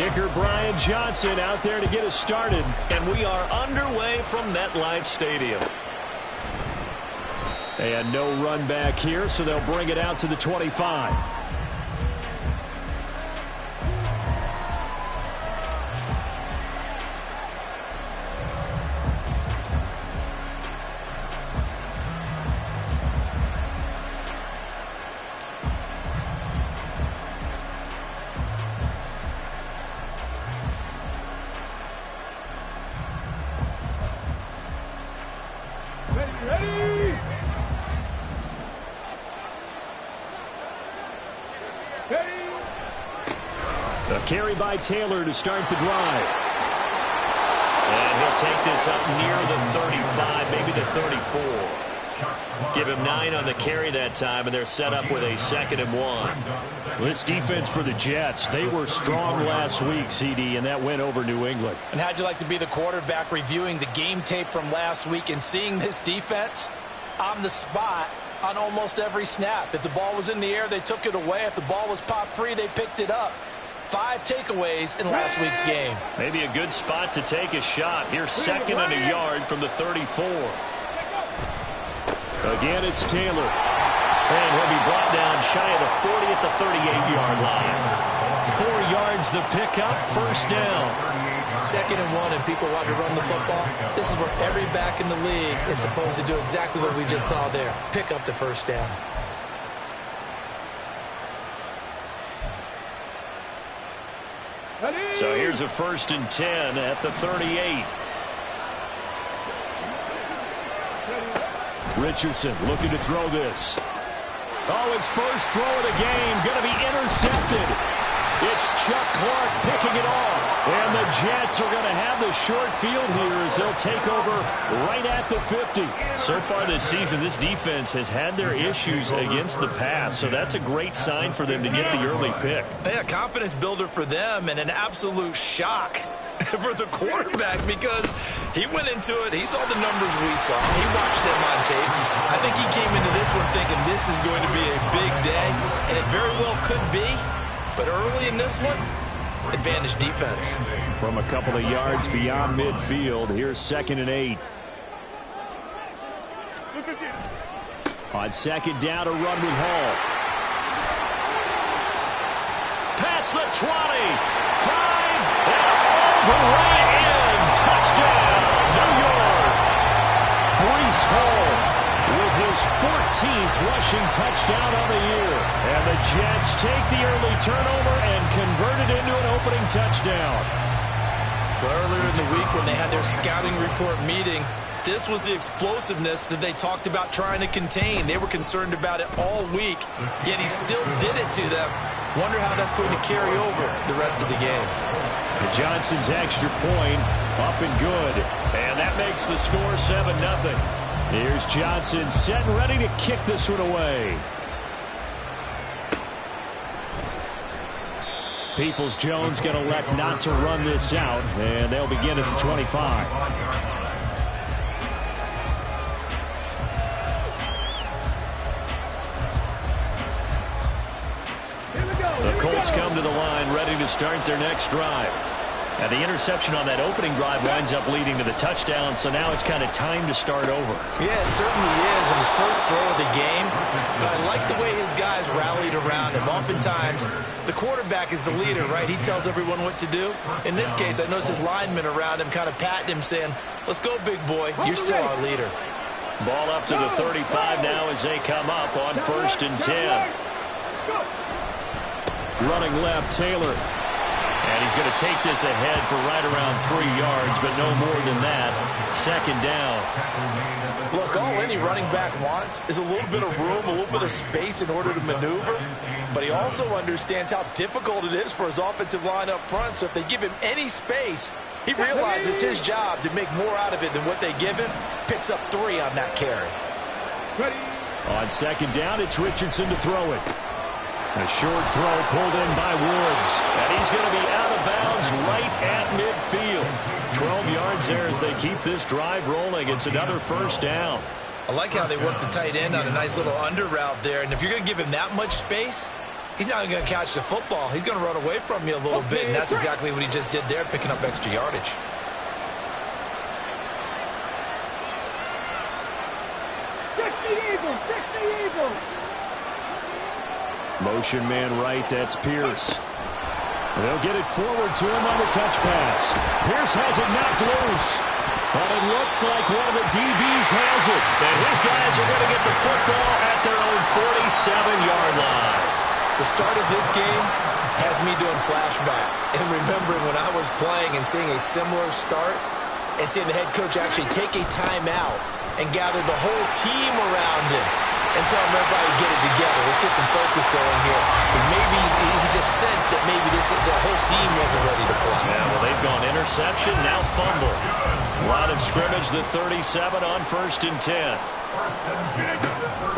Kicker Brian Johnson out there to get us started. And we are underway from MetLife Stadium. And no run back here, so they'll bring it out to the 25. A carry by Taylor to start the drive. And he'll take this up near the 35, maybe the 34. Give him 9 on the carry that time, and they're set up with a 2nd and 1. This defense for the Jets, they were strong last week, CD, and that went over New England. And how'd you like to be the quarterback reviewing the game tape from last week and seeing this defense on the spot on almost every snap? If the ball was in the air, they took it away. If the ball was popped free, they picked it up. 5 takeaways in last week's game. Maybe a good spot to take a shot. Here's 2nd and a yard from the 34. Again, it's Taylor. And he'll be brought down shy of the 40 at the 38-yard line. 4 yards the pickup, 1st down. 2nd and 1, and people want to run the football. This is where every back in the league is supposed to do exactly what we just saw there. Pick up the 1st down. So here's a 1st and 10 at the 38. Richardson looking to throw this. Oh, his first throw of the game going to be intercepted. It's Chuck Clark picking it off. And the Jets are going to have the short field here as they'll take over right at the 50. So far this season, this defense has had their issues against the pass, so that's a great sign for them to get the early pick. Yeah, confidence builder for them and an absolute shock for the quarterback because he went into it. He saw the numbers we saw. He watched them on tape. I think he came into this one thinking this is going to be a big day, and it very well could be. But early in this one, advantage defense. From a couple of yards beyond midfield, here's 2nd and 8. On 2nd down, a run with Hall. Past the 20, 5, and over right in. Touchdown, New York. Breece Hall with his 14th rushing touchdown on the year. And the Jets take the early turnover and convert it into an opening touchdown. Well, earlier in the week when they had their scouting report meeting, this was the explosiveness that they talked about trying to contain. They were concerned about it all week, yet he still did it to them. Wonder how that's going to carry over the rest of the game. And Johnson's extra point up and good. And that makes the score 7-0. Here's Johnson set and ready to kick this one away. Peoples-Jones going to elect not to run this out, and they'll begin at the 25. The Colts come to the line ready to start their next drive. And the interception on that opening drive winds up leading to the touchdown, so now it's kind of time to start over. Yeah, it certainly is, and his first throw of the game. But I like the way his guys rallied around him. Oftentimes, the quarterback is the leader, right? He tells everyone what to do. In this case, I noticed his linemen around him kind of patting him, saying, let's go, big boy. You're still our leader. Ball up to the 35 now as they come up on 1st and 10. Running left, Taylor. And he's going to take this ahead for right around 3 yards, but no more than that. 2nd down. Look, all any running back wants is a little bit of room, a little bit of space in order to maneuver. But he also understands how difficult it is for his offensive line up front. So if they give him any space, he realizes it's his job to make more out of it than what they give him. Picks up 3 on that carry. On 2nd down, it's Richardson to throw it. A short throw pulled in by Woods. And he's going to be out of bounds right at midfield. 12 yards there as they keep this drive rolling. It's another 1st down. I like how they work the tight end on a nice little under route there. And if you're going to give him that much space, he's not going to catch the football. He's going to run away from you a little bit, and that's exactly what he just did there, picking up extra yardage. Motion man right, that's Pierce. They'll get it forward to him on the touch pass. Pierce has it knocked loose. But it looks like one of the DBs has it. And his guys are going to get the football at their own 47-yard line. The start of this game has me doing flashbacks and remembering when I was playing and seeing a similar start and seeing the head coach actually take a timeout and gather the whole team around him and tell everybody to get it together. Let's get some focus going here. Because maybe he just sensed that maybe the whole team wasn't ready to play. Yeah, well, they've gone interception, now fumble. Line of scrimmage, the 37 on 1st and 10.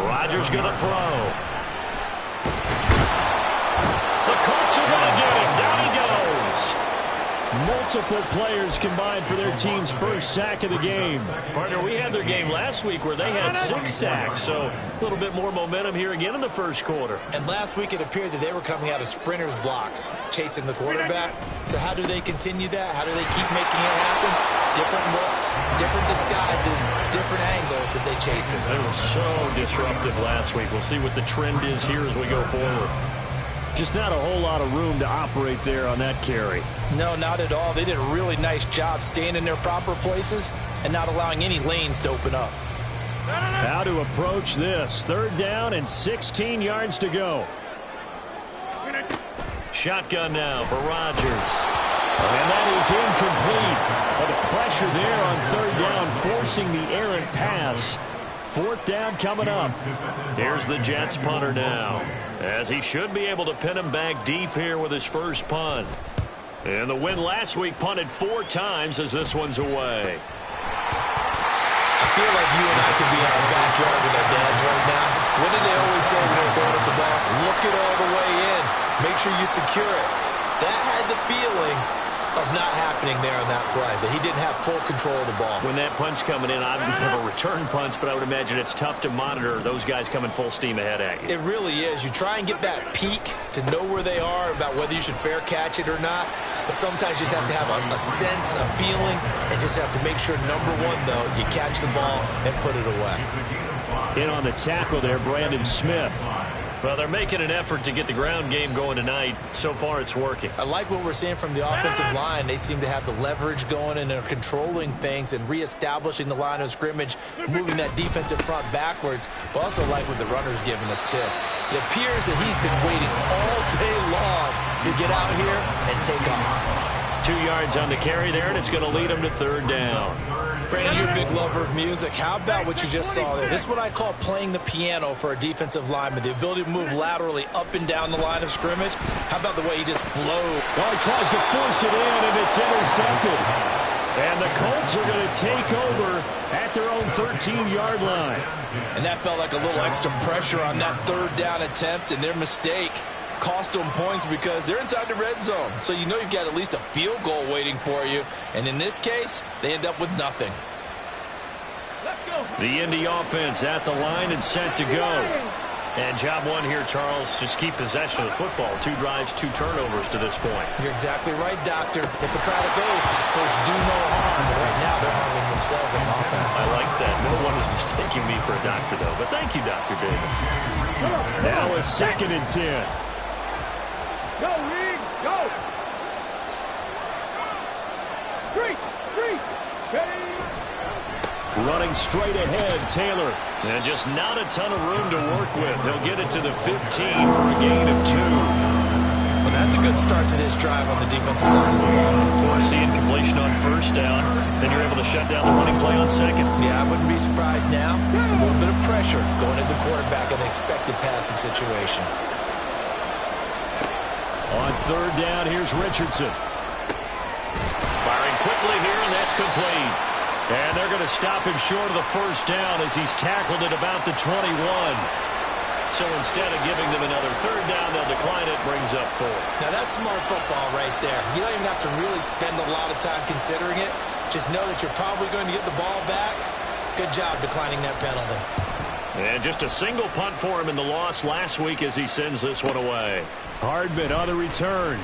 Rodgers going to throw. The Colts are going to get him. Down he goes. Multiple players combined for their team's first sack of the game. Partner, we had their game last week where they had 6 sacks, so a little bit more momentum here again in the first quarter. And last week it appeared that they were coming out of sprinters blocks, chasing the quarterback. So how do they continue that? How do they keep making it happen? Different looks, different disguises, different angles that they chase it. They were so disruptive last week. We'll see what the trend is here as we go forward. Just not a whole lot of room to operate there on that carry. No, not at all. They did a really nice job staying in their proper places and not allowing any lanes to open up. How to approach this. 3rd down and 16 yards to go. Shotgun now for Rodgers. And that is incomplete. But the pressure there on 3rd down, forcing the errant pass. 4th down coming up. Here's the Jets punter now, as he should be able to pin him back deep here with his first punt. And the win last week punted 4 times as this one's away. I feel like you and I could be in our backyard with our dads right now. What did they always say when they were throwing us a ball? Look it all the way in. Make sure you secure it. That had the feeling of not happening there on that play, that he didn't have full control of the ball. When that punt's coming in, I don't have a return punch, but I would imagine it's tough to monitor those guys coming full steam ahead at you. It really is. You try and get that peek to know where they are, about whether you should fair catch it or not. But sometimes you just have to have a sense, a feeling, and just have to make sure, number one, though, you catch the ball and put it away. In on the tackle there, Brandon Smith. Well, they're making an effort to get the ground game going tonight. So far, it's working. I like what we're seeing from the offensive line. They seem to have the leverage going, and they're controlling things and reestablishing the line of scrimmage, moving that defensive front backwards. But also like what the runner's giving us, too. It appears that he's been waiting all day long to get out here and take off. 2 yards on the carry there, and it's going to lead him to 3rd down. Brandon, you're a big lover of music. How about what you just saw there? This is what I call playing the piano for a defensive lineman, the ability to move laterally up and down the line of scrimmage. How about the way he just flowed? Well, he tries to force it in, and it's intercepted. And the Colts are going to take over at their own 13-yard line. And that felt like a little extra pressure on that 3rd down attempt, and their mistake cost them points because they're inside the red zone. So you know you've got at least a field goal waiting for you. And in this case, they end up with nothing. The Indy offense at the line and set to go. And job one here, Charles, just keep possession of the football. 2 drives, 2 turnovers to this point. You're exactly right, Doctor. Hippocratic oath. First, do no harm. But right now, they're harming themselves on offense. I like that. No one is mistaking me for a doctor, though. But thank you, Dr. Davis. Now a 2nd and 10. Go, Reed, go! Street, steady! Running straight ahead, Taylor. And just not a ton of room to work with. He'll get it to the 15 for a gain of 2. Well, that's a good start to this drive on the defensive side of the ball. Forcing completion on 1st down. Then you're able to shut down the running play on 2nd. Yeah, I wouldn't be surprised now. A little bit of pressure going at the quarterback in an expected passing situation. On 3rd down, here's Richardson. Firing quickly here, and that's complete. And they're going to stop him short of the 1st down as he's tackled at about the 21. So instead of giving them another 3rd down, they'll decline it, brings up 4. Now that's smart football right there. You don't even have to really spend a lot of time considering it. Just know that you're probably going to get the ball back. Good job declining that penalty. And just a single punt for him in the loss last week as he sends this one away. Hardman on the return.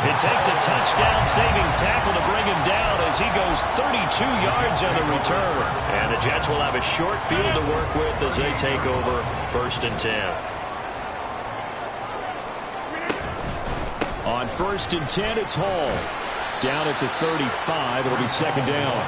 It takes a touchdown-saving tackle to bring him down as he goes 32 yards on the return. And the Jets will have a short field to work with as they take over 1st and 10. On 1st and 10, it's Hall. Down at the 35, it'll be 2nd down.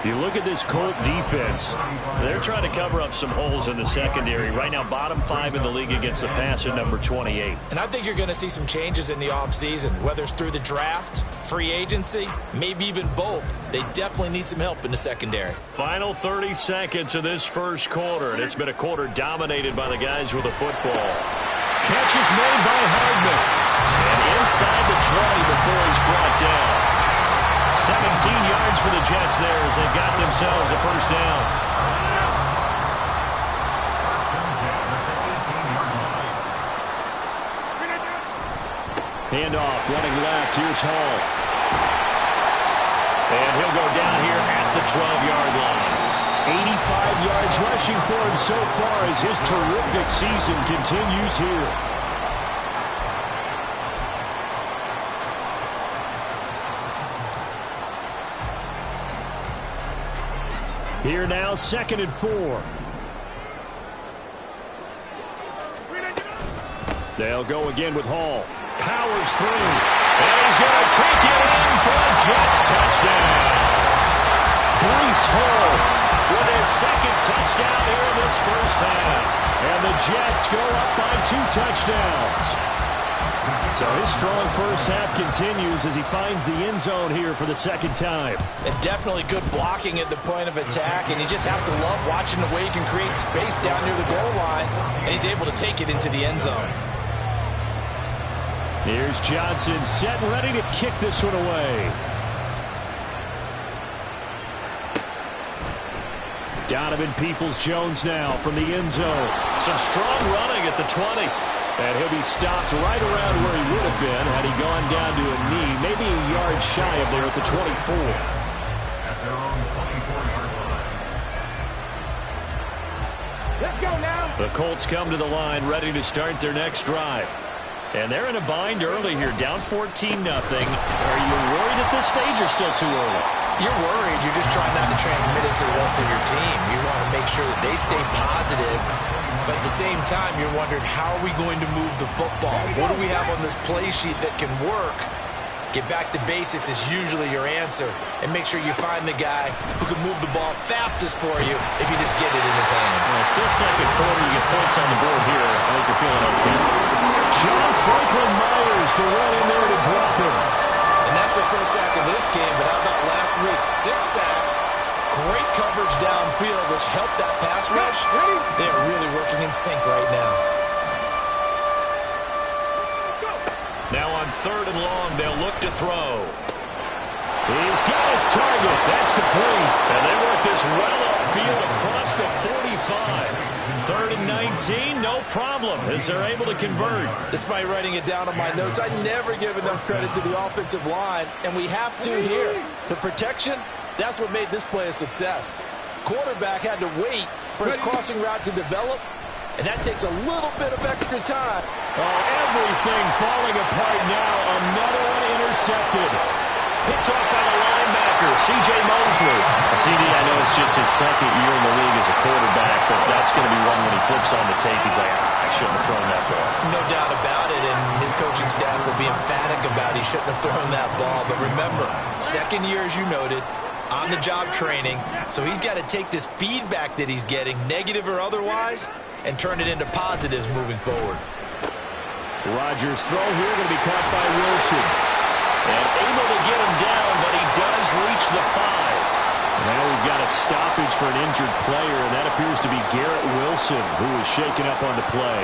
You look at this Colt defense. They're trying to cover up some holes in the secondary. Right now, bottom 5 in the league against the pass at number 28. And I think you're going to see some changes in the offseason, whether it's through the draft, free agency, maybe even both. They definitely need some help in the secondary. Final 30 seconds of this first quarter, and it's been a quarter dominated by the guys with the football. Catch is made by Hardman. And inside the 20 before he's brought down. 17 yards for the Jets there as they got themselves a 1st down. Handoff, running left. Here's Hall. And he'll go down here at the 12-yard line. 85 yards rushing for him so far as his terrific season continues here. Here now, 2nd and 4. They'll go again with Hall. Powers through. And he's going to take it in for a Jets touchdown. Breece Hall with his 2nd touchdown here in this first half. And the Jets go up by 2 touchdowns. So his strong first half continues as he finds the end zone here for the 2nd time. And definitely good blocking at the point of attack, and you just have to love watching the way he can create space down near the goal line, and he's able to take it into the end zone. Here's Johnson set and ready to kick this one away. Donovan Peoples-Jones now from the end zone. Some strong running at the 20. And he'll be stopped right around where he would have been had he gone down to a knee, maybe a yard shy of there at the 24. Let's go now. The Colts come to the line ready to start their next drive. And they're in a bind early here, down 14-0. Are you worried at this stage or still too early? You're worried. You're just trying not to transmit it to the rest of your team. You want to make sure that they stay positive. But at the same time, you're wondering, how are we going to move the football? What do we have on this play sheet that can work? Get back to basics is usually your answer. And make sure you find the guy who can move the ball fastest for you if you just get it in his hands. Well, still 2nd quarter. You get points on the board here. I think you're feeling okay. John Franklin Myers, the one in there to drop him. And that's the first sack of this game. But how about last week? 6 sacks. Great coverage downfield, which helped that pass rush. They're really working in sync right now. Now on 3rd and long, they'll look to throw. He's got his target. That's complete. And they work this well upfield across the 45. 3rd and 19, no problem, as they're able to convert. Despite writing it down on my notes, I never give enough credit to the offensive line, and we have to here. The protection, that's what made this play a success. Quarterback had to wait for his crossing route to develop, and that takes a little bit of extra time. Oh, everything falling apart now. Another one intercepted. Picked off by the linebacker, C.J. Mosley. CD, I know it's just his 2nd year in the league as a quarterback, but that's going to be one when he flips on the tape. He's like, I shouldn't have thrown that ball. No doubt about it, and his coaching staff will be emphatic about he shouldn't have thrown that ball. But remember, 2nd year, as you noted, on-the-job training, so he's got to take this feedback that he's getting, negative or otherwise, and turn it into positives moving forward. Rodgers' throw here going to be caught by Wilson. And able to get him down, but he does reach the 5. Now we've got a stoppage for an injured player, and that appears to be Garrett Wilson, who is shaken up on the play.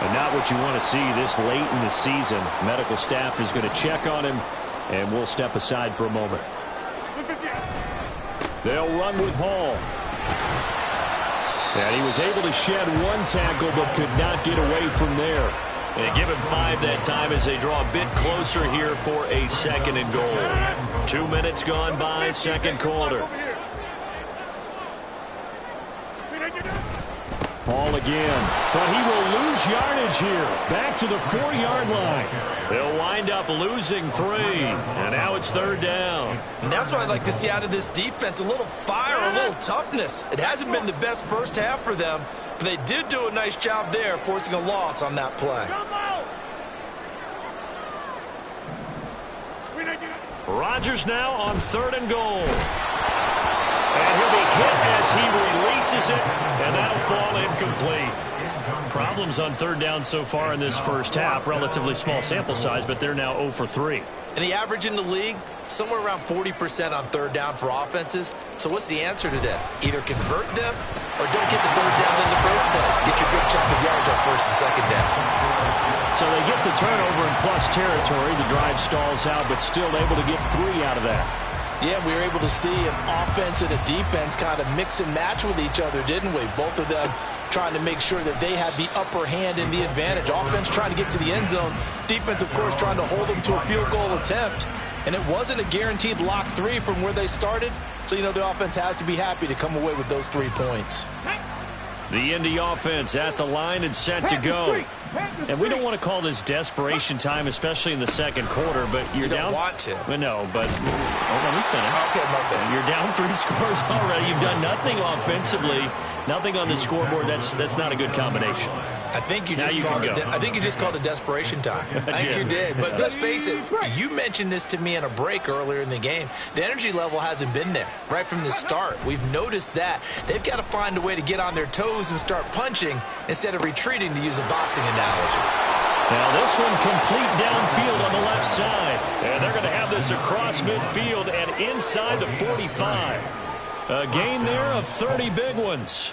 And not what you want to see this late in the season. Medical staff is going to check on him, and we'll step aside for a moment. They'll run with Hall. And he was able to shed one tackle, but could not get away from there. They give him 5 that time as they draw a bit closer here for a 2nd and goal. 2 minutes gone by, second quarter. Ball again, but he will lose yardage here. Back to the 4-yard line. They'll wind up losing 3, and now it's 3rd down. And that's what I'd like to see out of this defense, a little fire, a little toughness. It hasn't been the best first half for them, but they did do a nice job there, forcing a loss on that play. Rodgers now on 3rd and goal. And he'll be hit as he releases it, and that'll fall incomplete. Problems on 3rd down so far in this first half. Relatively small sample size, but they're now 0 for 3. And the average in the league, somewhere around 40% on 3rd down for offenses. So what's the answer to this? Either convert them or don't get the 3rd down in the first place. Get your big chunks of yards on 1st and 2nd down. So they get the turnover in plus territory. The drive stalls out, but still able to get 3 out of that. Yeah, we were able to see an offense and a defense kind of mix and match with each other, didn't we? Both of them trying to make sure that they had the upper hand and the advantage. Offense trying to get to the end zone. Defense, of course, trying to hold them to a field goal attempt. And it wasn't a guaranteed lock 3 from where they started. So, you know, the offense has to be happy to come away with those 3 points. The Indy offense at the line and set to go. And we don't want to call this desperation time, especially in the second quarter, but you're down. You don't want to. Well, no, but let me finish. Okay, my bad. You're down 3 scores already. You've done nothing offensively, nothing on the scoreboard. That's not a good combination. I think you just called it desperation time. I think you did. But let's face it, you mentioned this to me in a break earlier in the game. The energy level hasn't been there right from the start. We've noticed that. They've got to find a way to get on their toes and start punching instead of retreating, to use a boxing analogy. Now this one complete downfield on the left side. And they're going to have this across midfield and inside the 45. A gain there of 30 big ones.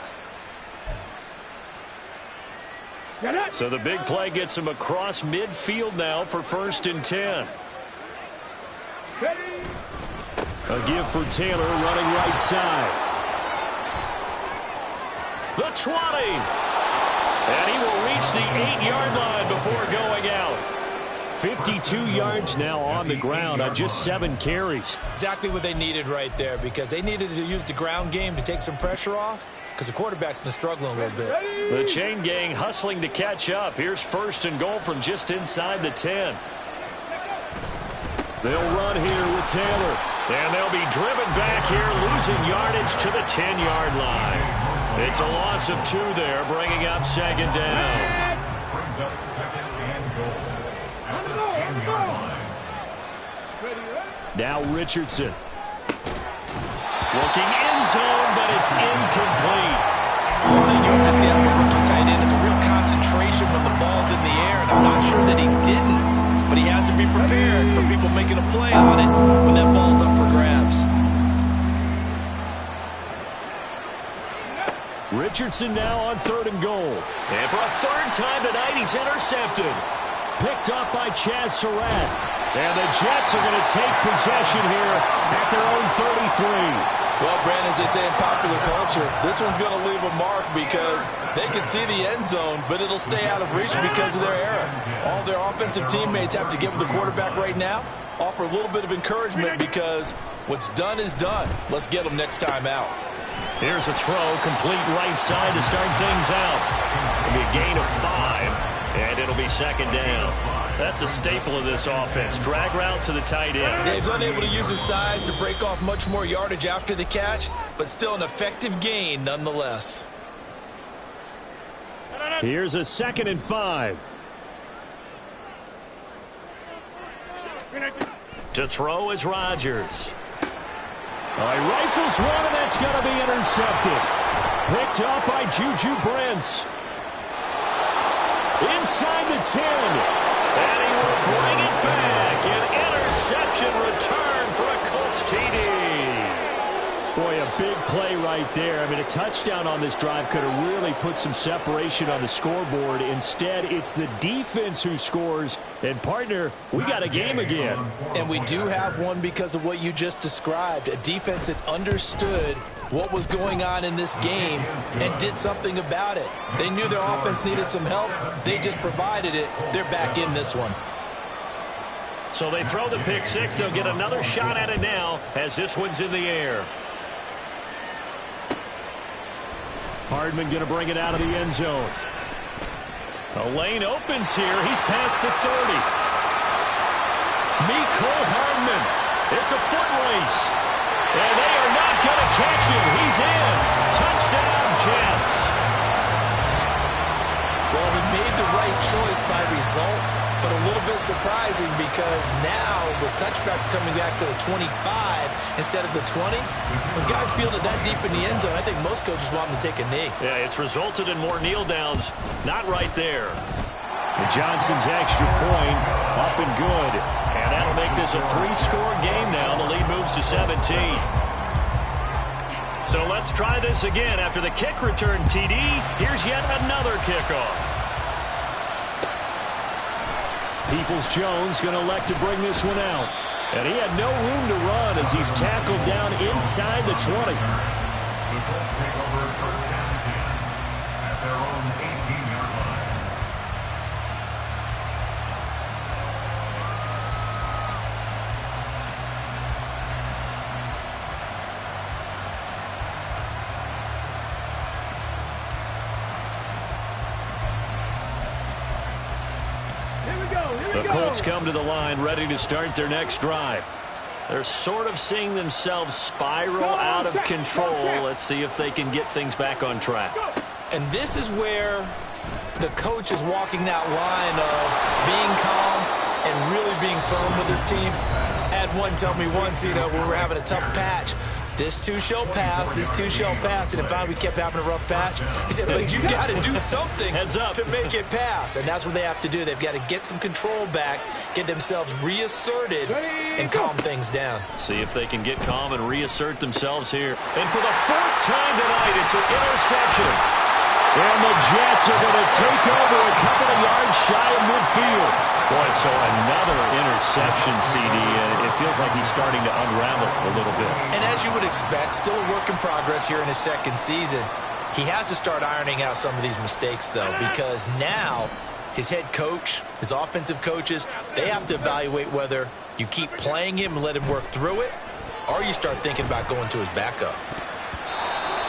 So the big play gets him across midfield now for 1st and 10. A give for Taylor running right side. The 20. And he will reach the 8-yard line before going out. 52 yards now on the ground on just 7 carries. Exactly what they needed right there, because they needed to use the ground game to take some pressure off, because the quarterback's been struggling a little bit. The chain gang hustling to catch up. Here's 1st and goal from just inside the 10. They'll run here with Taylor. And they'll be driven back here, losing yardage to the 10-yard line. It's a loss of 2 there, bringing up 2nd down. Brings up 2nd and goal. At the 10-yard line. Now Richardson. Looking end zone, but it's incomplete. One thing you have to see out of a rookie tight end is a real concentration when the ball's in the air, and I'm not sure that he didn't. But he has to be prepared for people making a play on it when that ball's up for grabs. Richardson now on 3rd and goal. And for a 3rd time tonight, he's intercepted. Picked up by Chaz Surratt. And the Jets are going to take possession here at their own 33. Well, Brandon, as they say in popular culture, this one's going to leave a mark because they can see the end zone, but it'll stay out of reach because of their error. All their offensive teammates have to give the quarterback right now, offer a little bit of encouragement, because what's done is done. Let's get them next time out. Here's a throw, complete right side to start things out. It'll be a gain of 5, and it'll be 2nd down. That's a staple of this offense. Drag route to the tight end. Dave's unable to use his size to break off much more yardage after the catch, but still an effective gain nonetheless. Here's a 2nd and 5. To throw is Rodgers. He rifles one, and that's going to be intercepted. Picked up by Juju Brents. Inside the 10. And he will bring it back. An interception return for a Colts TD. Boy, a big play right there. I mean, a touchdown on this drive could have really put some separation on the scoreboard. Instead, it's the defense who scores. And, partner, we got a game again. And we do have one because of what you just described. A defense that understood what was going on in this game and did something about it. They knew their offense needed some help. They just provided it. They're back in this one. So they throw the pick six. They'll get another shot at it now as this one's in the air. Hardman going to bring it out of the end zone. A lane opens here. He's past the 30. Mecole Hardman. It's a foot race. And they are not going to catch him. He's in. Touchdown, Jets. Well, he made the right choice by result, but a little bit surprising because now with touchbacks coming back to the 25 instead of the 20, when guys field it that deep in the end zone, I think most coaches want them to take a knee. Yeah, it's resulted in more kneel downs. Not right there. And Johnson's extra point up and good. And that'll make this a 3-score game now. The lead moves to 17. So let's try this again. After the kick return TD, here's yet another kickoff. Peoples-Jones going to elect to bring this one out. And he had no room to run as he's tackled down inside the 20. The Colts take over first down and 10 at their own 18-yard line. The Colts come to the line ready to start their next drive. They're sort of seeing themselves spiral out of control. Let's see if they can get things back on track. And this is where the coach is walking that line of being calm and really being firm with his team. Had one tell me once, when we were having a tough patch, this too shall pass, this too shall pass. And if we kept having a rough patch, he said, but you got to do something Heads up. to make it pass. And that's what they have to do. They've got to get some control back, get themselves reasserted, and calm things down. See if they can get calm and reassert themselves here. And for the 4th time tonight, it's an interception. And the Jets are going to take over a couple of yards shy of midfield. Boy, so another interception, CD, and it feels like he's starting to unravel a little bit. And as you would expect, still a work in progress here in his second season. He has to start ironing out some of these mistakes, though, because now his head coach, his offensive coaches, they have to evaluate whether you keep playing him and let him work through it, or you start thinking about going to his backup.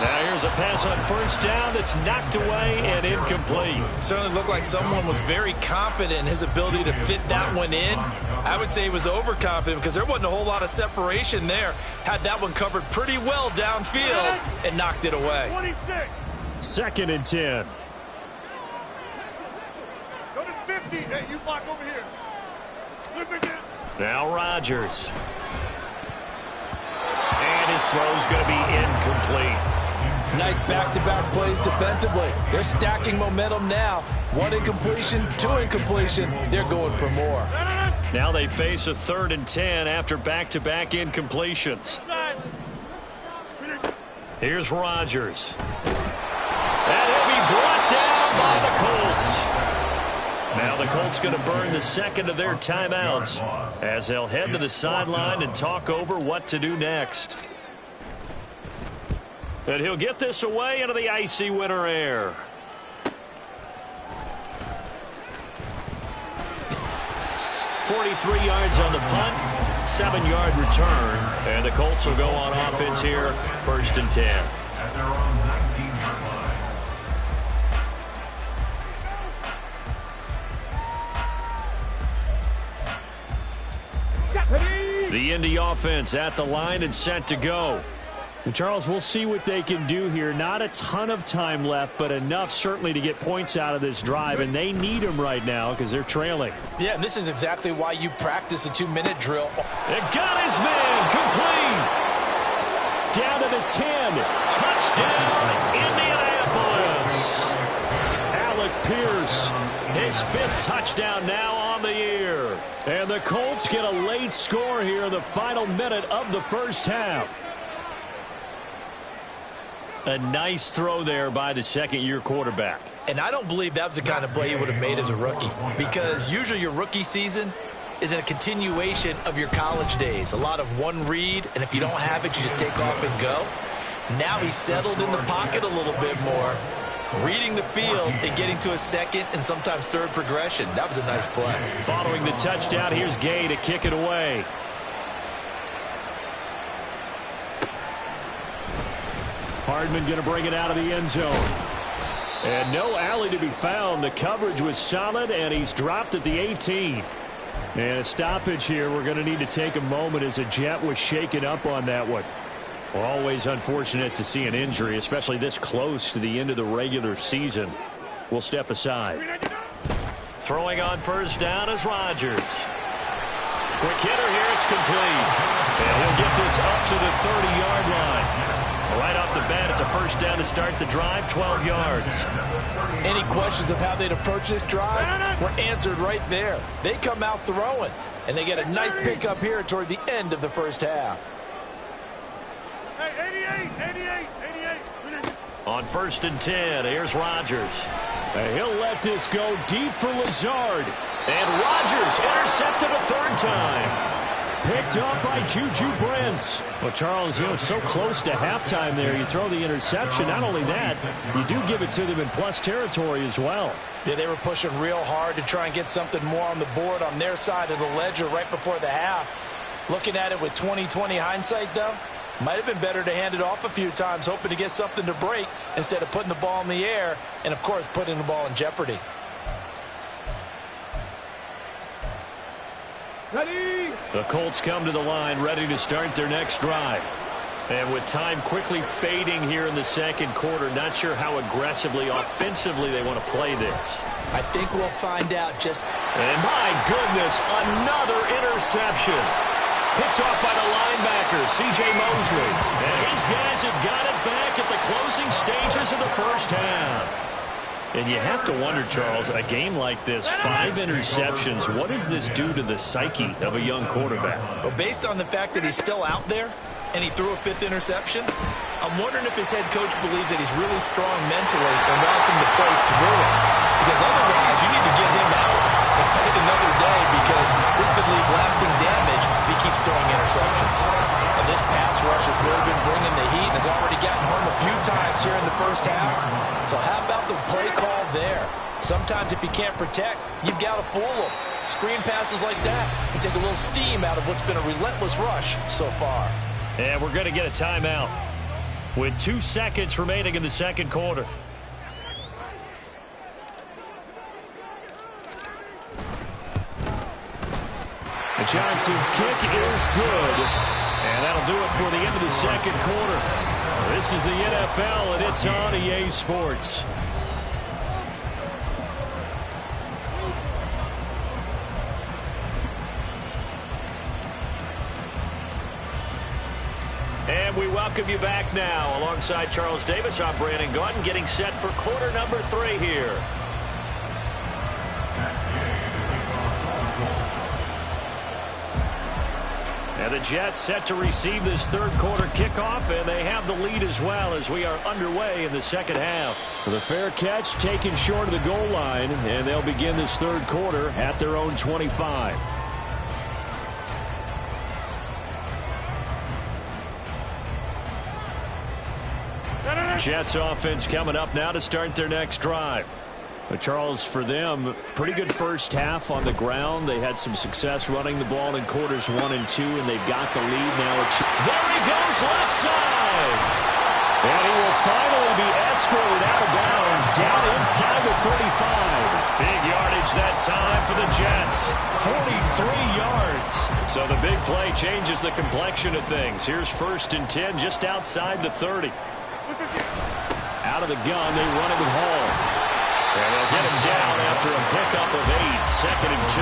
Now here's a pass on first down that's knocked away and incomplete. Certainly looked like someone was very confident in his ability to fit that one in. I would say he was overconfident because there wasn't a whole lot of separation there. Had that one covered pretty well downfield and knocked it away. 26. 2nd and 10. Go to 50. Hey, you block over here. Flip it in. Now Rodgers. And his throw's going to be incomplete. Nice back-to-back plays defensively. They're stacking momentum now. 1 incompletion, 2 incompletion. They're going for more. Now they face a 3rd and 10 after back-to-back incompletions. Here's Rodgers. And he'll be brought down by the Colts. Now the Colts going to burn the 2nd of their timeouts as they'll head to the sideline and talk over what to do next. And he'll get this away into the icy winter air. .43 yards on the punt, 7-yard return, and the Colts will go on offense here, 1st and 10. At their own 19-yard line. The Indy offense at the line and set to go. And Charles, we'll see what they can do here. Not a ton of time left, but enough certainly to get points out of this drive, and they need them right now because they're trailing. Yeah, and this is exactly why you practice a 2-minute drill. It got his man complete. Down to the 10. Touchdown, Indianapolis. Alec Pierce. His 5th touchdown now on the year. And the Colts get a late score here in the final minute of the first half. A nice throw there by the second-year quarterback. And I don't believe that was the kind of play he would have made as a rookie, because usually your rookie season is in a continuation of your college days. A lot of one read, and if you don't have it, you just take off and go. Now he's settled in the pocket a little bit more, reading the field and getting to a second and sometimes third progression. That was a nice play. Following the touchdown, here's Gay to kick it away. Hardman going to bring it out of the end zone. And no alley to be found. The coverage was solid, and he's dropped at the 18. And a stoppage here. We're going to need to take a moment as a Jet was shaken up on that one. Well, always unfortunate to see an injury, especially this close to the end of the regular season. We'll step aside. Throwing on first down is Rodgers. Quick hitter here. It's complete. And he'll get this up to the 30-yard line. Right off the bat, it's a first down to start the drive, 12 yards. Any questions of how they'd approach this drive were answered right there. They come out throwing, and they get a nice pickup here toward the end of the first half. Hey, 88. On first and 10, here's Rodgers. And he'll let this go deep for Lazard. And Rodgers intercepted a third time. Picked up by Juju Brents. Well, Charles, so close to halftime there. You throw the interception. Not only that, you do give it to them in plus territory as well. Yeah, they were pushing real hard to try and get something more on the board on their side of the ledger right before the half. Looking at it with 20/20 hindsight, though, might have been better to hand it off a few times, hoping to get something to break instead of putting the ball in the air and, of course, putting the ball in jeopardy. The Colts come to the line ready to start their next drive. And with time quickly fading here in the second quarter, not sure how aggressively, offensively they want to play this. I think we'll find out just... And my goodness, another interception. Picked off by the linebacker, C.J. Mosley. And his guys have got it back at the closing stages of the first half. And you have to wonder, Charles, a game like this, 5 interceptions, what does this do to the psyche of a young quarterback? Well, based on the fact that he's still out there and he threw a 5th interception, I'm wondering if his head coach believes that he's really strong mentally and wants him to play through it. Because otherwise, you need to get him out and fight another day, because this could leave lasting damage if he keeps throwing interceptions. And this pass rush has really been bringing the heat and has already gotten home a few times here in the first half. So how about the play call there? Sometimes if you can't protect, you've got to fool them. Screen passes like that can take a little steam out of what's been a relentless rush so far. And we're going to get a timeout with 2 seconds remaining in the second quarter. Johnson's kick is good. And that'll do it for the end of the second quarter. This is the NFL, and it's on EA Sports. And we welcome you back now. Alongside Charles Davis, I'm Brandon Gaudin, getting set for quarter number 3 here. And the Jets set to receive this third quarter kickoff, and they have the lead as well as we are underway in the second half. The fair catch taken short of the goal line, and they'll begin this third quarter at their own 25. Jets offense coming up now to start their next drive. But Charles, for them, pretty good first half on the ground. They had some success running the ball in quarters 1 and 2, and they've got the lead now. There he goes, left side. And he will finally be escorted out of bounds down inside the 35. Big yardage that time for the Jets. 43 yards. So the big play changes the complexion of things. Here's first and 10 just outside the 30. Out of the gun, they run it with Hall. And they'll get him down after a pickup of 8, second and 2.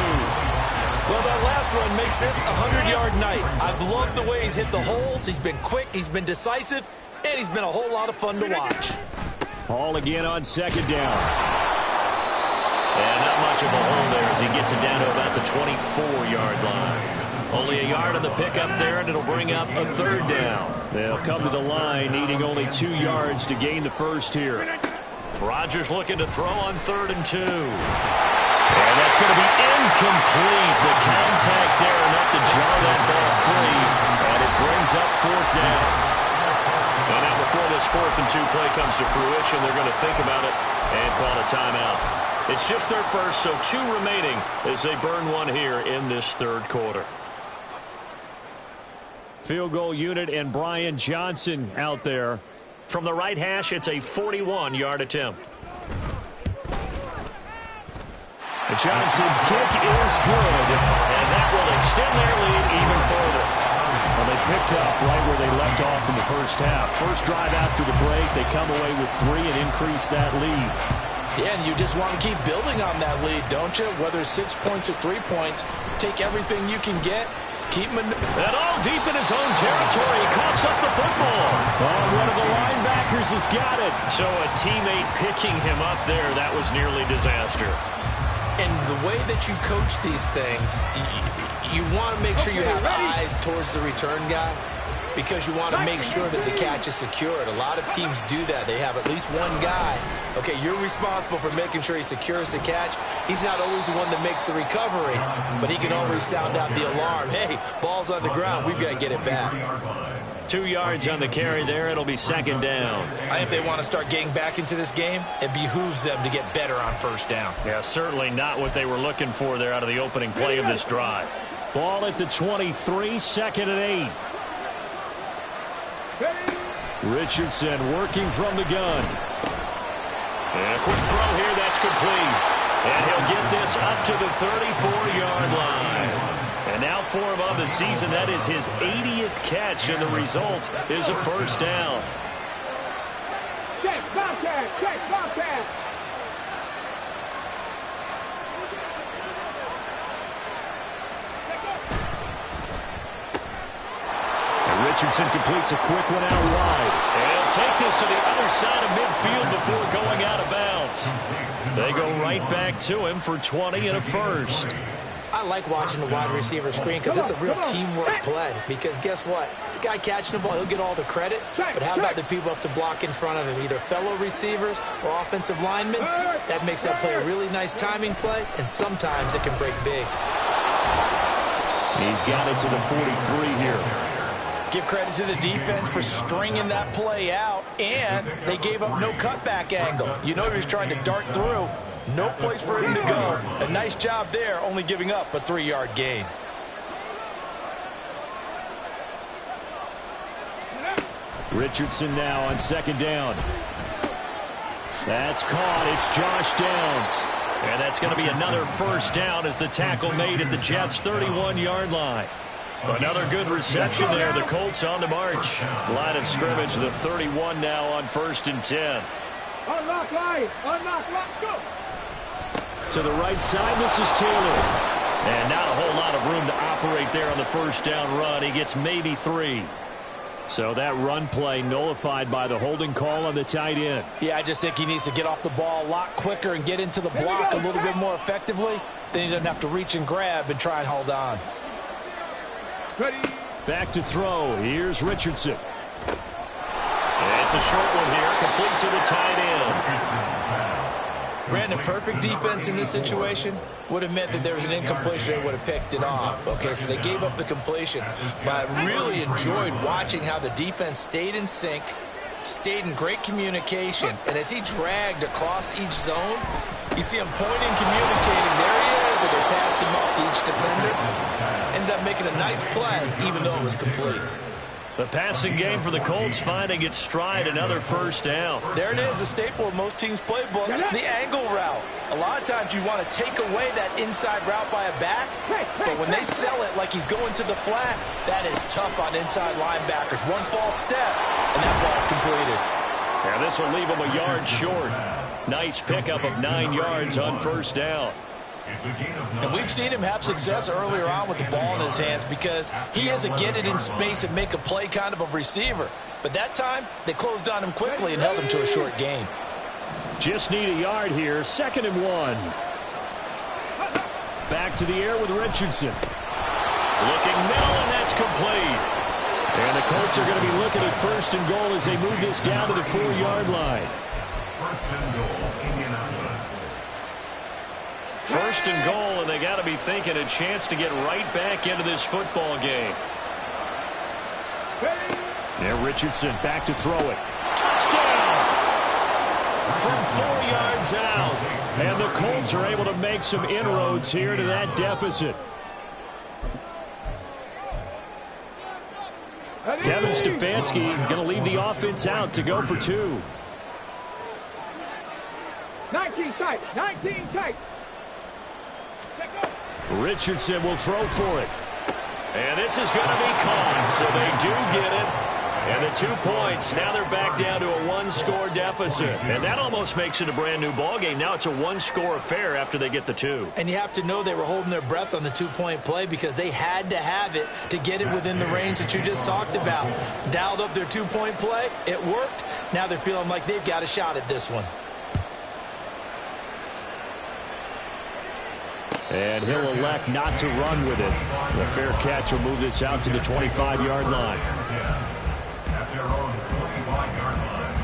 Well, that last run makes this a 100-yard night. I've loved the way he's hit the holes. He's been quick, he's been decisive, and he's been a whole lot of fun to watch. Hall again on second down. And not much of a hole there as he gets it down to about the 24-yard line. Only a yard on the pickup there, and it'll bring up a third down. They'll come to the line, needing only 2 yards to gain the first here. Rodgers looking to throw on 3rd and 2. And that's going to be incomplete. The contact there enough to jar that ball free, and it brings up 4th down. And now before this 4th and 2 play comes to fruition, they're going to think about it and call a timeout. It's just their first, so 2 remaining as they burn one here in this 3rd quarter. Field goal unit and Brian Johnson out there. From the right hash, it's a 41-yard attempt. Johnson's kick is good, and that will extend their lead even further. Well, they picked up right where they left off in the first half. First drive after the break, they come away with 3 and increase that lead. Yeah, and you just want to keep building on that lead, don't you? Whether it's 6 points or 3 points, take everything you can get. Keep him and all deep in his own territory. He coughs up the football. Oh, one of the linebackers has got it. So a teammate picking him up there, that was nearly disaster. And the way that you coach these things, you want to make sure you have eyes towards the return guy because you want to make sure that the catch is secured. A lot of teams do that. They have at least one guy. Okay, you're responsible for making sure he secures the catch. He's not always the one that makes the recovery, but he can always sound out the alarm. Hey, ball's on the ground. We've got to get it back. 2 yards on the carry there. It'll be 2nd down. I think if they want to start getting back into this game, it behooves them to get better on 1st down. Yeah, certainly not what they were looking for there out of the opening play of this drive. Ball at the 23, 2nd and 8. Richardson working from the gun. And a quick throw here, that's complete. And he'll get this up to the 34-yard line. And now for him on the season, that is his 80th catch, and the result is a 1st down. And Richardson completes a quick one out wide. And he'll take this to the other side of midfield before going out of bounds. They go right back to him for 20 and a 1st. I like watching the wide receiver screen because it's a real teamwork play. Because guess what? The guy catching the ball, he'll get all the credit. But how about the people up to block in front of him? Either fellow receivers or offensive linemen. That makes that play a really nice timing play. And sometimes it can break big. He's got it to the 43 here. Give credit to the defense for stringing that play out. And they gave up no cutback angle. You know he was trying to dart through. No place for him to go. A nice job there, only giving up a 3-yard gain. Richardson now on 2nd down. That's caught. It's Josh Downs. And that's going to be another 1st down as the tackle made at the Jets' 31-yard line. Another good reception there. The Colts on the march. Line of scrimmage, the 31 now on 1st and 10. Unlock line. Unlock line. Go. To the right side, this is Taylor. And not a whole lot of room to operate there on the 1st down run. He gets maybe 3. So that run play nullified by the holding call on the tight end. Yeah, I just think he needs to get off the ball a lot quicker and get into the block a little bit more effectively. Then he doesn't have to reach and grab and try and hold on. Back to throw. Here's Richardson. And it's a short one here, complete to the tight end. Brandon, perfect defense in this situation would have meant that there was an incompletion. They would have picked it off. Okay, so they gave up the completion. But I really enjoyed watching how the defense stayed in sync, stayed in great communication. And as he dragged across each zone, you see him pointing, communicating. There he is, and they passed him up to each defender. Ended up making a nice play, even though it was complete. The passing game for the Colts finding its stride, another 1st down. There it is, a staple of most teams' playbooks, the angle route. A lot of times you want to take away that inside route by a back, but when they sell it like he's going to the flat, that is tough on inside linebackers. One false step, and that ball's completed. And this will leave him a yard short. Nice pickup of 9 yards on 1st down. And we've seen him have success earlier on with the ball in his hands because he has a get it in space and make a play kind of a receiver. But that time, they closed on him quickly and held him to a short gain. Just need a yard here. 2nd and 1. Back to the air with Richardson. Looking middle, and that's complete. And the Colts are going to be looking at 1st and goal as they move this down to the 4-yard line. 1st and goal, Indianapolis. 1st and goal, and they got to be thinking a chance to get right back into this football game. Now Richardson back to throw it. Touchdown! From 4 yards out. And the Colts are able to make some inroads here to that deficit. Kevin Stefanski going to leave the offense out to go for 2. 19 tight, 19 tight. Richardson will throw for it. And this is going to be caught, so they do get it. And the 2 points, now they're back down to a 1-score deficit. And that almost makes it a brand-new ballgame. Now it's a 1-score affair after they get the 2. And you have to know they were holding their breath on the 2-point play because they had to have it to get it within the range that you just talked about. Dialed up their 2-point play. It worked. Now they're feeling like they've got a shot at this one. And he'll elect not to run with it. The fair catch will move this out to the 25-yard line. At their own 25-yard line.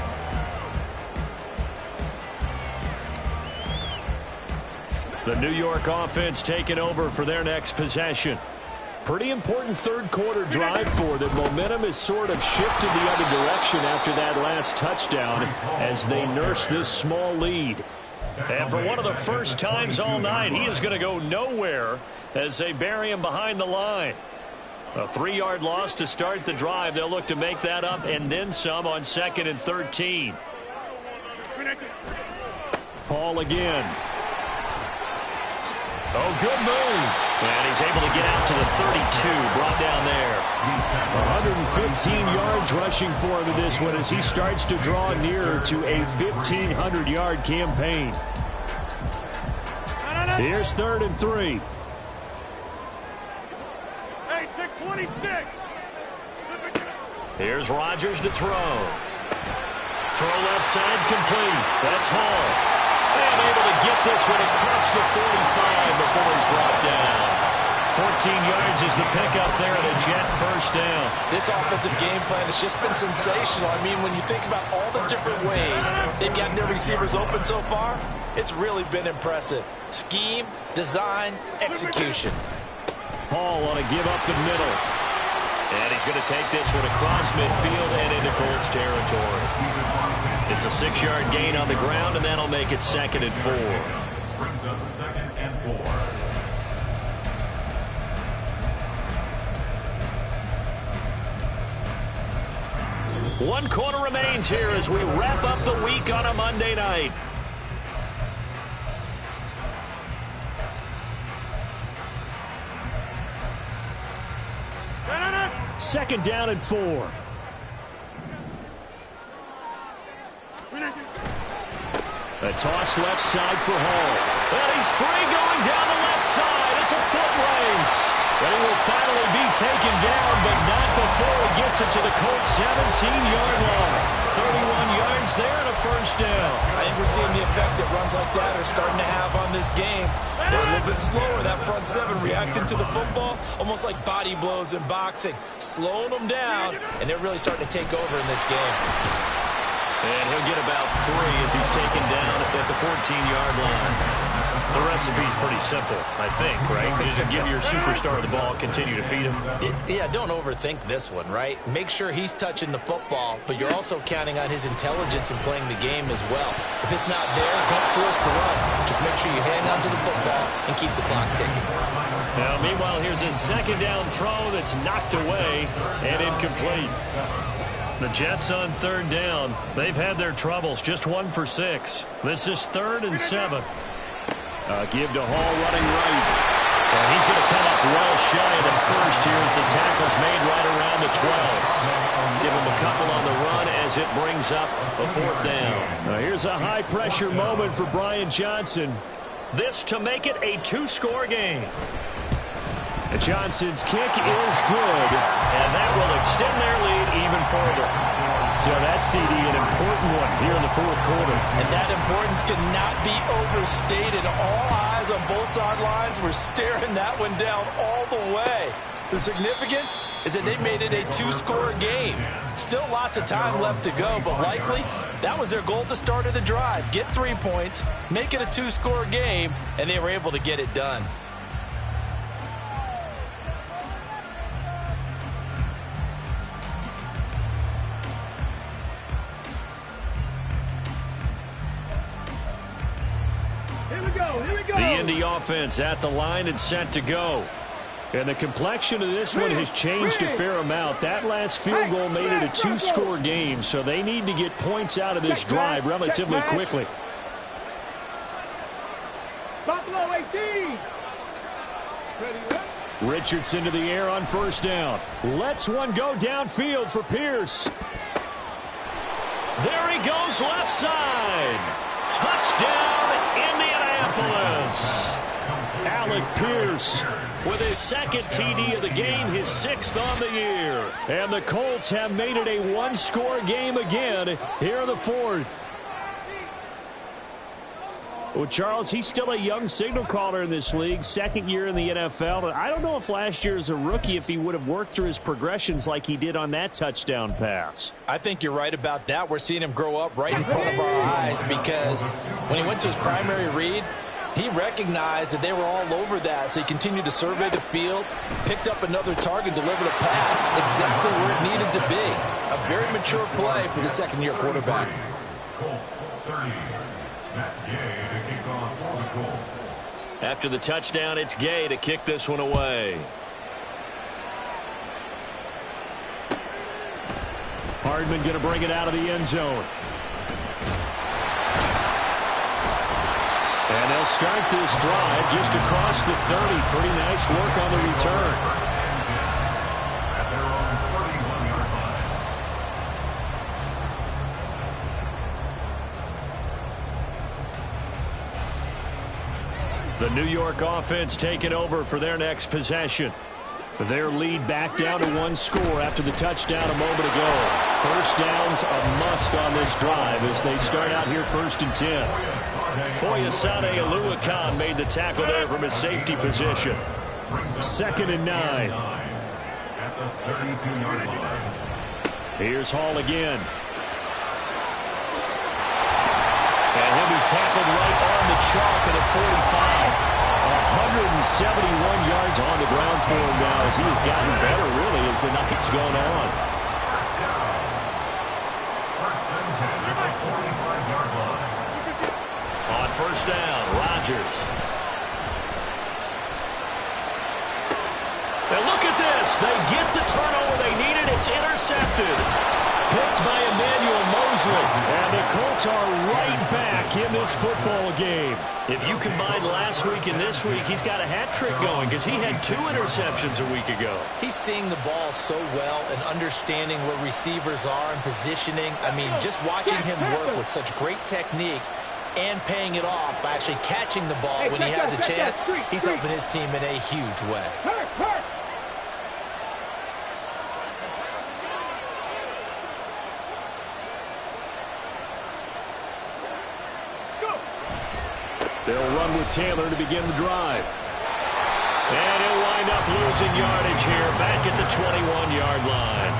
The New York offense taking over for their next possession. Pretty important 3rd quarter drive for them. Momentum has sort of shifted the other direction after that last touchdown as they nurse this small lead. And for one of the first times all night, he is going to go nowhere as they bury him behind the line. A 3-yard loss to start the drive. They'll look to make that up and then some on 2nd and 13. Paul again. Oh, good move. And he's able to get out to the 32, brought down there. 115 yards rushing for him in this one as he starts to draw nearer to a 1,500-yard campaign. Here's 3rd and 3. Hey, take 26. Here's Rodgers to throw. Throw left side complete. That's Hall. And able to get this one across the 45 before he's brought down. 14 yards is the pickup there and a Jet 1st down. This offensive game plan has just been sensational. I mean, when you think about all the different ways they've gotten their receivers open so far, it's really been impressive. Scheme, design, execution. Paul on a give up the middle. And he's going to take this one across midfield and into Colts territory. It's a 6-yard gain on the ground, and that'll make it 2nd and 4. Brings up 2nd and 4. One quarter remains here as we wrap up the week on a Monday night. Second down and 4. A toss left side for Hall. And he's free going down the left side. It's a foot race. And he will finally be taken down, but not before he gets it to the Colts 17-yard line. 31 yards there and a 1st down. I think we're seeing the effect that runs like that are starting to have on this game. They're a little bit slower, that front 7, reacting to the football, almost like body blows in boxing, slowing them down, and they're really starting to take over in this game. And he'll get about 3 as he's taken down at the 14-yard line. The recipe's pretty simple, I think, right? Just give your superstar the ball, continue to feed him. Yeah, don't overthink this one, right? Make sure he's touching the football, but you're also counting on his intelligence in playing the game as well. If it's not there, don't force the run. Just make sure you hang on to the football and keep the clock ticking. Now, meanwhile, here's a 2nd down throw that's knocked away and incomplete. The Jets on 3rd down. They've had their troubles, just 1 for 6. This is 3rd and 7. Give to Hall running right. And he's going to come up well shy of the 1st here as the tackle's made right around the 12. Give him a couple on the run as it brings up a 4th down. Here's a high-pressure moment for Brian Johnson. This to make it a 2-score game. Johnson's kick is good. And that will extend their lead even further. So that CD, an important one here in the 4th quarter. And that importance cannot be overstated. All eyes on both sidelines were staring that one down all the way. The significance is that they made it a two-score game. Still lots of time left to go, but likely that was their goal at the start of the drive. Get 3 points, make it a two-score game, and they were able to get it done. The Indy offense at the line and set to go. And the complexion of this one has changed a fair amount. That last field goal made it a two-score game, so they need to get points out of this drive relatively quickly. Buffalo 18. Richardson to the air on first down. Lets one go downfield for Pierce. There he goes left side. Touchdown, Indianapolis. Alec Pierce With his second TD of the game, his 6th on the year. And the Colts have made it a one-score game again here in the 4th. Well, Charles, he's still a young signal caller in this league, second year in the NFL. I don't know if last year as a rookie, if he would have worked through his progressions like he did on that touchdown pass. I think you're right about that. We're seeing him grow up right in front of our eyes because when he went to his primary read, he recognized that they were all over that, so he continued to survey the field, picked up another target, delivered a pass exactly where it needed to be. A very mature play for the second-year quarterback. Colts 30. Matt Gay to kick off for the Colts. After the touchdown, it's Gay to kick this one away. Hardman going to bring it out of the end zone. And they'll start this drive just across the 30. Pretty nice work on the return. At their own 31-yard line. The New York offense taking over for their next possession. Their lead back down to one score after the touchdown a moment ago. First down's a must on this drive as they start out here 1st and 10. Foyesade Oluwakan made the tackle there from his safety position. 2nd and 9. At the 32-yard line. Here's Hall again. And he'll be tackled right on the chalk at the 45. 171 yards on the ground for him now as he has gotten better, really, as the night's gone on. First and 10 at the 45-yard line. On first down, Rodgers. And look at this. They get the turnover they needed. It's intercepted. Picked by Emmanuel Mosley. And the Colts are right back in this football game. If you combine last week and this week, he's got a hat trick going because he had 2 interceptions a week ago. He's seeing the ball so well and understanding where receivers are and positioning. I mean, just watching him work with such great technique and paying it off by actually catching the ball when he has a chance, he's helping his team in a huge way. They'll run with Taylor to begin the drive. And he'll wind up losing yardage here back at the 21-yard line.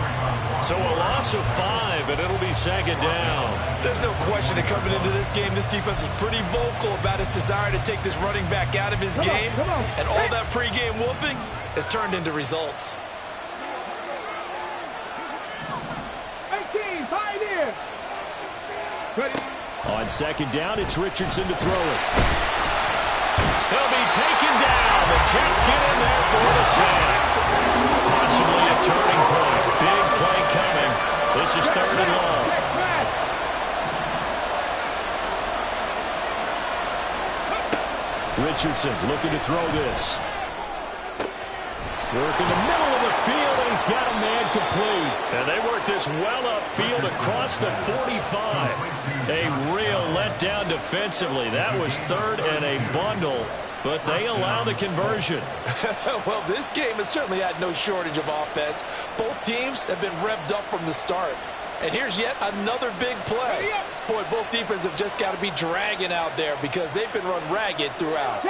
So a loss of 5, and it'll be 2nd down. There's no question that coming into this game, this defense was pretty vocal about its desire to take this running back out of his game. And all that pregame whooping has turned into results. 18, pioneer. Ready. On 2nd down, it's Richardson to throw it. He'll be taken down. The Jets get in there for the sack. Possibly a turning point. Big play coming. This is 3rd and long. Richardson looking to throw this. Work in the middle of the field, and he's got a man complete. And they work this well upfield across the 45. A real letdown defensively. That was 3rd and a bundle, but they allow the conversion. Well, this game has certainly had no shortage of offense. Both teams have been revved up from the start. And here's yet another big play. Boy, both defenses have just got to be dragging out there because they've been run ragged throughout.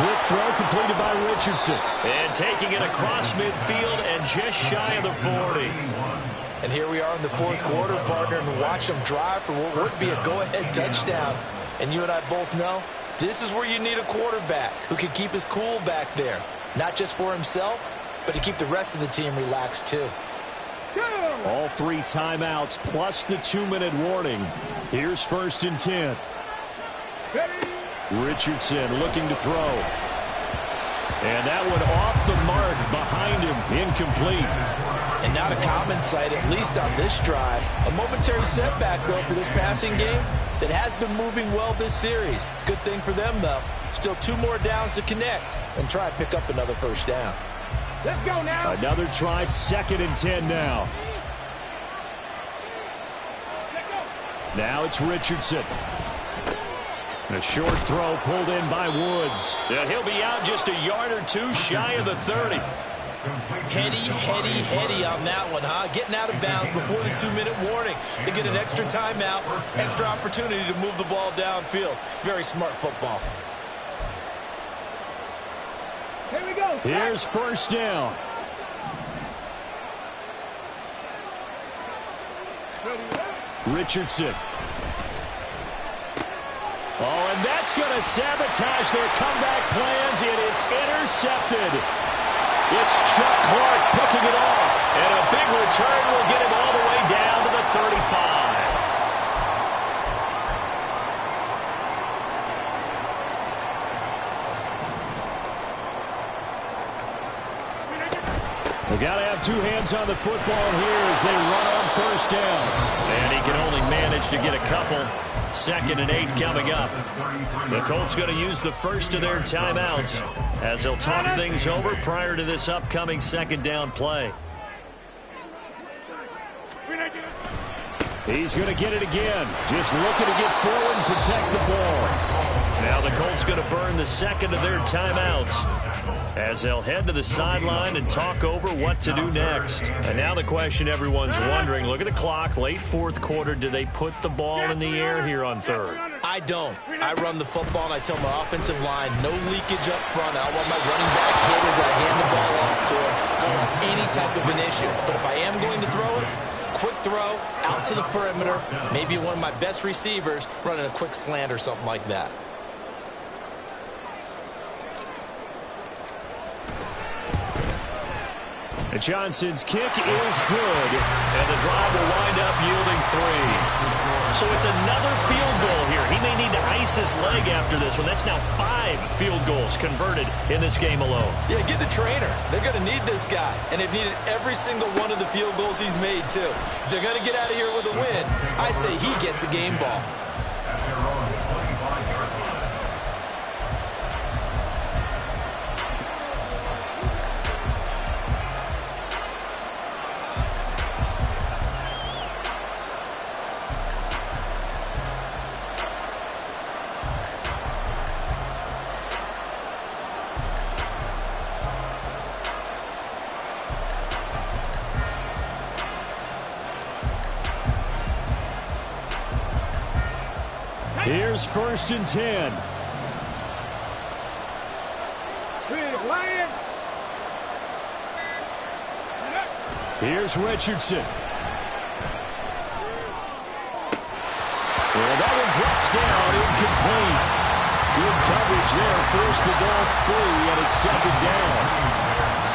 Quick throw completed by Richardson. And taking it across midfield and just shy of the 40. And here we are in the fourth quarter, partner, and watch them drive for what would be a go-ahead touchdown. And you and I both know this is where you need a quarterback who can keep his cool back there. Not just for himself, but to keep the rest of the team relaxed too. All 3 timeouts plus the 2-minute warning. Here's 1st and 10. Richardson looking to throw. And that one off the mark behind him. Incomplete. And not a common sight, at least on this drive. A momentary setback, though, for this passing game that has been moving well this series. Good thing for them, though. Still 2 more downs to connect and try and pick up another first down. Let's go now. Another try, 2nd and 10 now. Now it's Richardson. A short throw pulled in by Woods. And he'll be out just a yard or 2 shy of the 30. Heady on that one, huh? Getting out of bounds before the 2-minute warning. They get an extra timeout, extra opportunity to move the ball downfield. Very smart football. Here we go. Here's 1st down. Richardson. Oh, and that's going to sabotage their comeback plans. It is intercepted. It's Chuck Clark picking it off. And a big return will get him all the way down to the 35. They got to have 2 hands on the football here as they run on 1st down. And he can only manage to get a couple. 2nd and 8 coming up. The Colts going to use the first of their timeouts as they'll talk things over prior to this upcoming 2nd down play. He's going to get it again. Just looking to get forward and protect the ball. Now the Colts going to burn the 2nd of their timeouts as they'll head to the sideline and talk over what to do next. And now the question everyone's wondering, look at the clock, late 4th quarter, do they put the ball in the air here on 3rd? I don't. I run the football and I tell my offensive line, no leakage up front. I want my running back hit as I hand the ball off to him. I don't want any type of an issue. But if I am going to throw it, quick throw, out to the perimeter, maybe one of my best receivers running a quick slant or something like that. And Johnson's kick is good. And the drive will wind up yielding 3. So it's another field goal here. He may need to ice his leg after this one. That's now 5 field goals converted in this game alone. Yeah, get the trainer. They're going to need this guy. And they've needed every single one of the field goals he's made, too. If they're going to get out of here with a win, I say he gets a game ball. Here's 1st and 10. Here's Richardson. Well, that one drops down, incomplete. Good coverage there, forced the ball free, and it's 2nd down.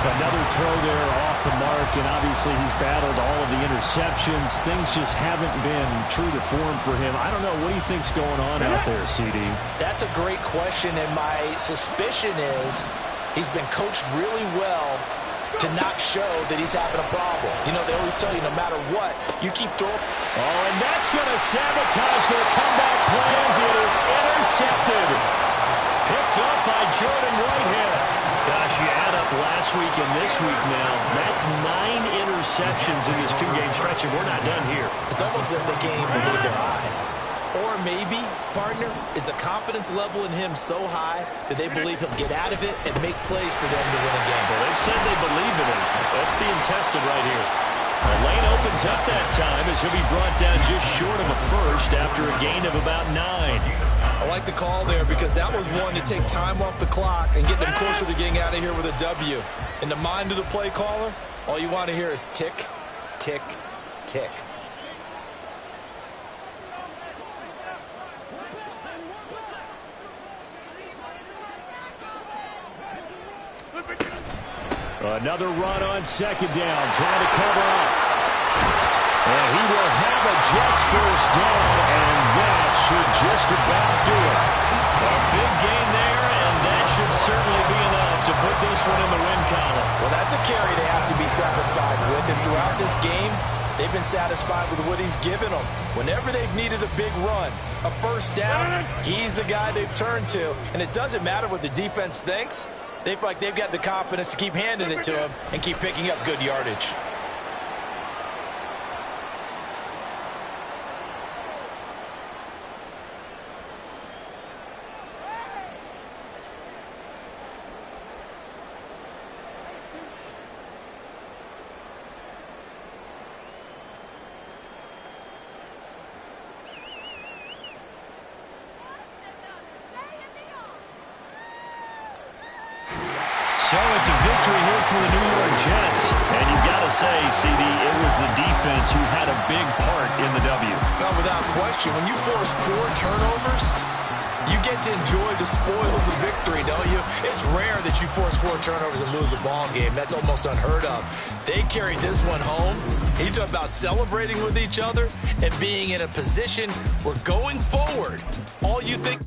Another throw there off the mark, and obviously he's battled all of the interceptions. Things just haven't been true to form for him. I don't know, what do you think's going on out there, CD? That's a great question, and my suspicion is he's been coached really well to not show that he's having a problem. You know, they always tell you no matter what, you keep throwing. Oh, and that's going to sabotage their comeback plans. It is intercepted. Picked up by Jordan Whitehead. Gosh, you add up last week and this week now. That's 9 interceptions in this 2-game stretch, and we're not done here. It's almost as if they can't even believe their eyes. Or maybe, partner, is the confidence level in him so high that they believe he'll get out of it and make plays for them to win a game. Well, they've said they believe in him. That's being tested right here. The lane opens up that time as he'll be brought down just short of a first after a gain of about 9. I like the call there because that was one to take time off the clock and get them closer to getting out of here with a W. In the mind of the play caller, all you want to hear is tick, tick, tick. Another run on second down, trying to cover up. And he will have a Jets first down, and that should just about do it. A big gain there, and that should certainly be enough to put this one in the win column. Well, that's a carry they have to be satisfied with, and throughout this game, they've been satisfied with what he's given them. Whenever they've needed a big run, a first down, he's the guy they've turned to. And it doesn't matter what the defense thinks. They feel like they've got the confidence to keep handing it to him and keep picking up good yardage. So it's a victory here for the New York Jets. And you've got to say, CD, it was the defense who had a big part in the W. Well, without question, when you force 4 turnovers, you get to enjoy the spoils of victory, don't you? It's rare that you force 4 turnovers and lose a ball game. That's almost unheard of. They carried this one home. He talked about celebrating with each other and being in a position where going forward, all you think...